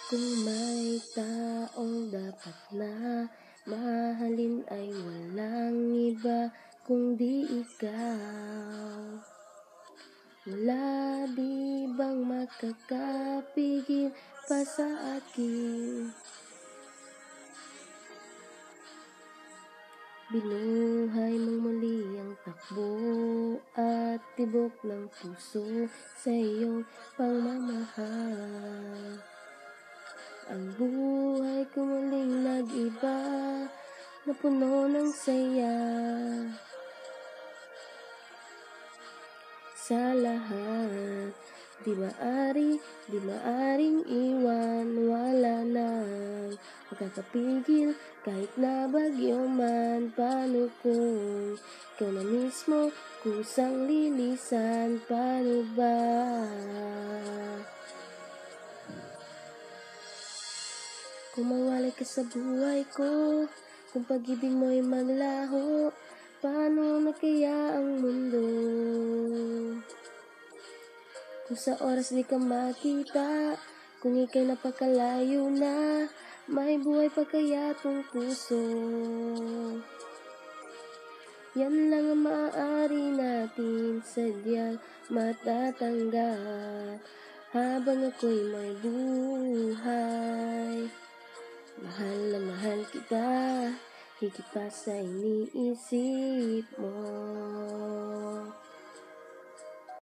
Kung may taong dapat na mahalin ay walang iba kundi ikaw. Wala di bang makakapigil pa sa akin? Binuhay mong muli ang takbo at tibok ng puso sa iyong pagmamahal. Ang buhay ko muling nag-iba na puno ng saya. Sa lahat, di maaring iwan, wala nang makakapigil kahit na bagyo man. Paano kung ikaw na mismo kusang lilisan, paano ba? Kung mawalay ka sa buhay ko, kung pag-ibig mo'y maglaho, paano na kaya ang mundo? Kung sa oras di ka makita, kung ika'y napakalayo na, may buhay pa kaya tong puso? Yan lang ang maaari natin sadyang matatanggap habang ako'y may buhay. Mahal na mahal kita, higit pa sa iniisip mo.